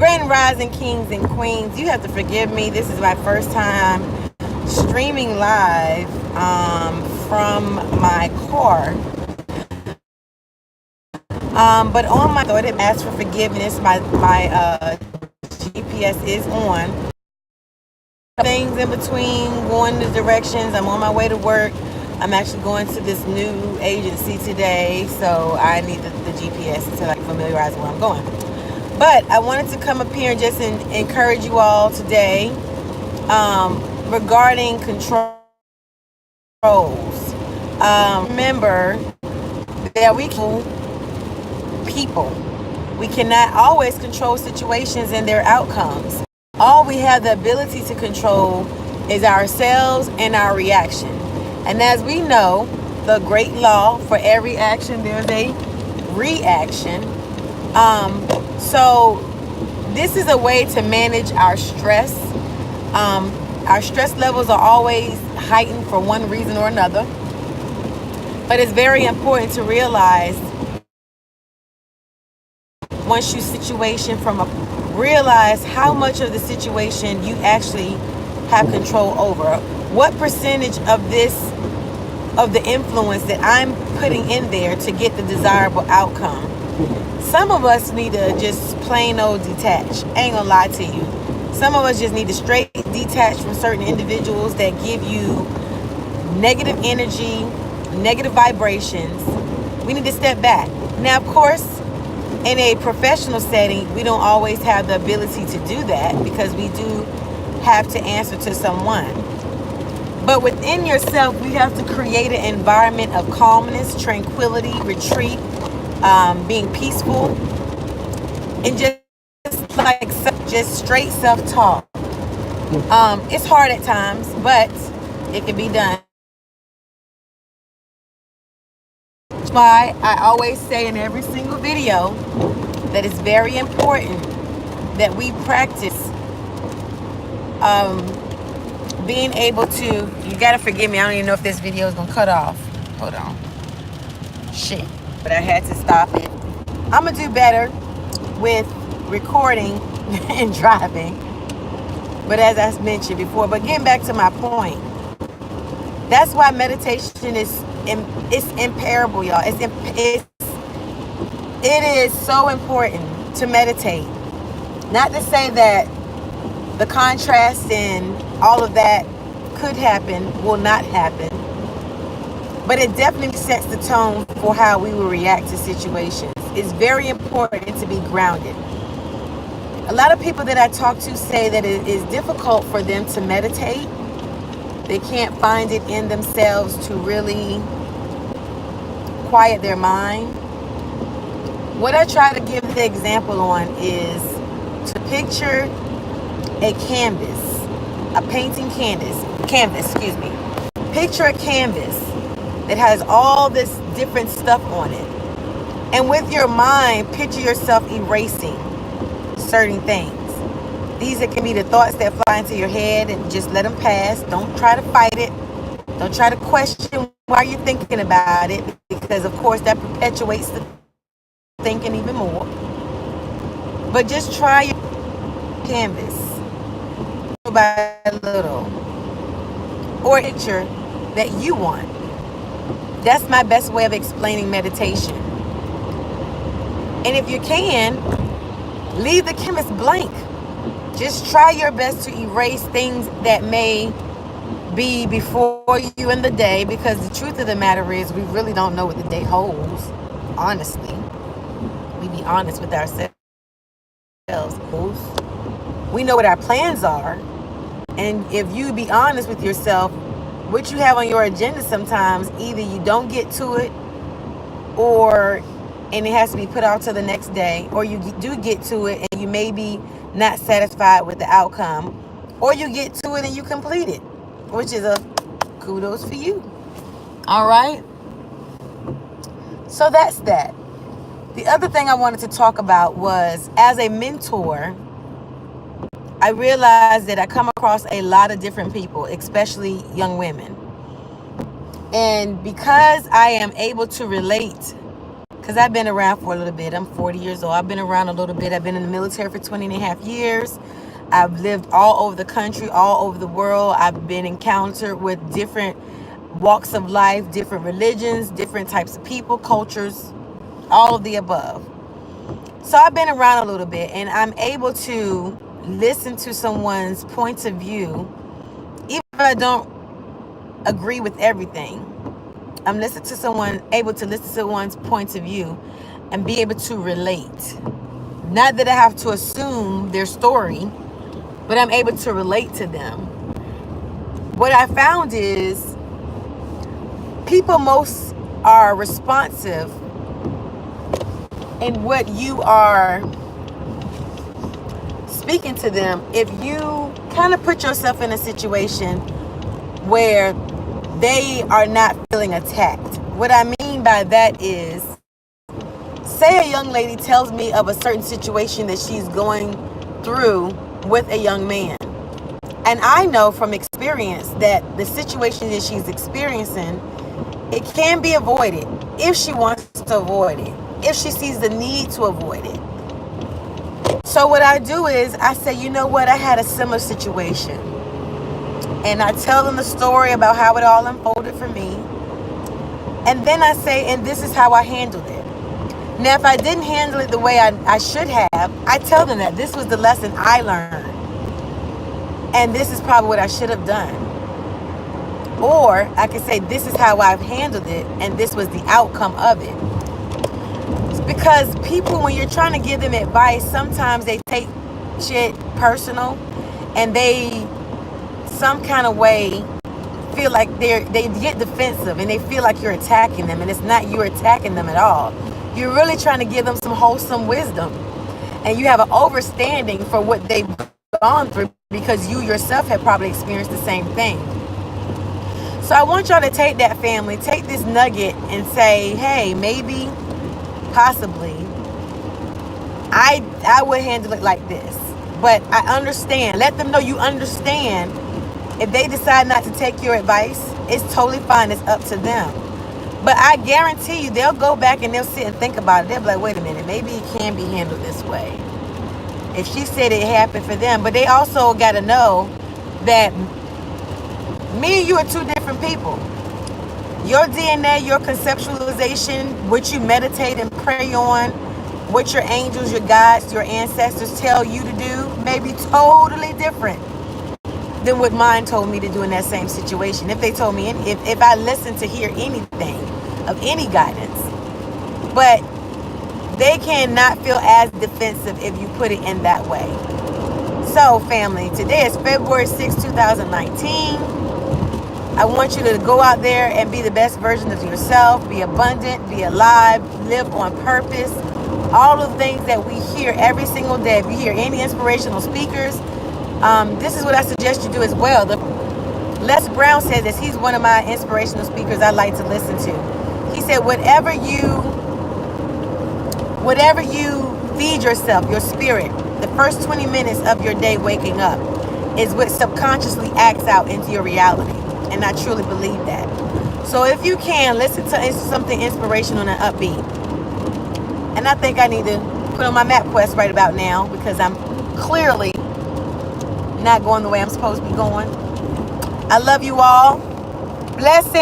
Grand Rising Kings and Queens, you have to forgive me. This is my first time streaming live from my car. But on my thought, it asked for forgiveness. My GPS is on. Things in between, going the directions. I'm on my way to work. I'm actually going to this new agency today, so I need the GPS to like familiarize where I'm going. But I wanted to come up here and just encourage you all today regarding controls. Remember that we can people. We cannot always control situations and their outcomes. All we have the ability to control is ourselves and our reaction. And as we know, the great law, for every action there's a reaction. So this is a way to manage our stress. Our stress levels are always heightened for one reason or another. But it's very important to realize once you situation realize how much of the situation you actually have control over. What percentage of the influence that I'm putting in there to get the desirable outcome. Some of us need to just plain old detach. I ain't gonna lie to you. Some of us just need to straight detach from certain individuals that give you negative energy, negative vibrations. We need to step back. Now, of course, in a professional setting, we don't always have the ability to do that because we do have to answer to someone. But within yourself, we have to create an environment of calmness, tranquility, retreat, being peaceful, and just straight self-talk. It's hard at times, but it can be done. That's why I always say in every single video that it's very important that we practice being able to, you gotta forgive me, I don't even know if this video is gonna cut off. Hold on. Shit. But I had to stop it. I'm gonna do better with recording and driving. But as I mentioned before, but getting back to my point, that's why meditation is imperable, y'all. It is so important to meditate. Not to say that the contrast and all of that could happen, will not happen. But it definitely sets the tone for how we will react to situations. It's very important to be grounded. A lot of people that I talk to say that it is difficult for them to meditate. They can't find it in themselves to really quiet their mind. What I try to give the example on is to picture a canvas, a painting canvas, excuse me. Picture a canvas that has all this different stuff on it. And with your mind, picture yourself erasing certain things. These can be the thoughts that fly into your head and just let them pass. Don't try to fight it. Don't try to question why you're thinking about it, because of course that perpetuates the thinking even more. But just try your canvas little by little, or a picture that you want. That's my best way of explaining meditation. And if you can, leave the canvas blank. Just try your best to erase things that may be before you in the day, because the truth of the matter is we really don't know what the day holds, honestly. We be honest with ourselves. We know what our plans are. And if you be honest with yourself, what you have on your agenda sometimes, either you don't get to it, and it has to be put out to the next day, or you do get to it and you may be not satisfied with the outcome, or you get to it and you complete it, which is a kudos for you. All right. So that's that. The other thing I wanted to talk about was, as a mentor, I realized that I come across a lot of different people, especially young women. And because I am able to relate because I've been around for a little bit. I'm 40 years old. I've been around a little bit. I've been in the military for 20 and a half years. I've lived all over the country, all over the world. I've been encountered with different walks of life, different religions, different types of people, cultures, all of the above. So I've been around a little bit, and I'm able to listen to someone's point of view, even if I don't agree with everything. I'm able to listen to someone's point of view and be able to relate. Not that I have to assume their story, but I'm able to relate to them. What I found is people most are responsive in what you are speaking to them if you kind of put yourself in a situation where they are not feeling attacked. What I mean by that is, say a young lady tells me of a certain situation that she's going through with a young man. And I know from experience that the situation that she's experiencing, it can be avoided if she wants to avoid it, if she sees the need to avoid it. So what I do is I say, you know what, I had a similar situation. And I tell them the story about how it all unfolded for me. And then I say, and this is how I handled it. Now, if I didn't handle it the way I should have, I tell them that this was the lesson I learned. And this is probably what I should have done. Or I could say, this is how I've handled it, and this was the outcome of it. It's because people, when you're trying to give them advice, sometimes they take shit personal, and they some kind of way feel like they get defensive, and they feel like you're attacking them, and it's not you attacking them at all. You're really trying to give them some wholesome wisdom, and you have an overstanding for what they've gone through because you yourself have probably experienced the same thing. So I want y'all to take that, family, take this nugget and say, hey, maybe, possibly, I would handle it like this. But I understand. Let them know you understand. If they decide not to take your advice, it's totally fine. It's up to them. But I guarantee you, they'll go back and they'll sit and think about it. They'll be like, wait a minute, maybe it can be handled this way. If she said it happened for them. But they also got to know that me and you are two different people. Your DNA, your conceptualization, what you meditate and pray on, what your angels, your guides, your ancestors tell you to do may be totally different than what mine told me to do in that same situation. If they told me, if I listened to hear anything of any guidance. But they cannot feel as defensive if you put it in that way. So, family, today is February 6, 2019. I want you to go out there and be the best version of yourself. Be abundant, be alive, live on purpose. All of the things that we hear every single day. If you hear any inspirational speakers, this is what I suggest you do as well. Les Brown said this. He's one of my inspirational speakers I like to listen to. He said, whatever you feed yourself, your spirit, the first 20 minutes of your day waking up is what subconsciously acts out into your reality. And I truly believe that. So if you can, listen to something inspirational and upbeat. And I think I need to put on my MapQuest right about now because I'm clearly not going the way I'm supposed to be going. I love you all. Blessings.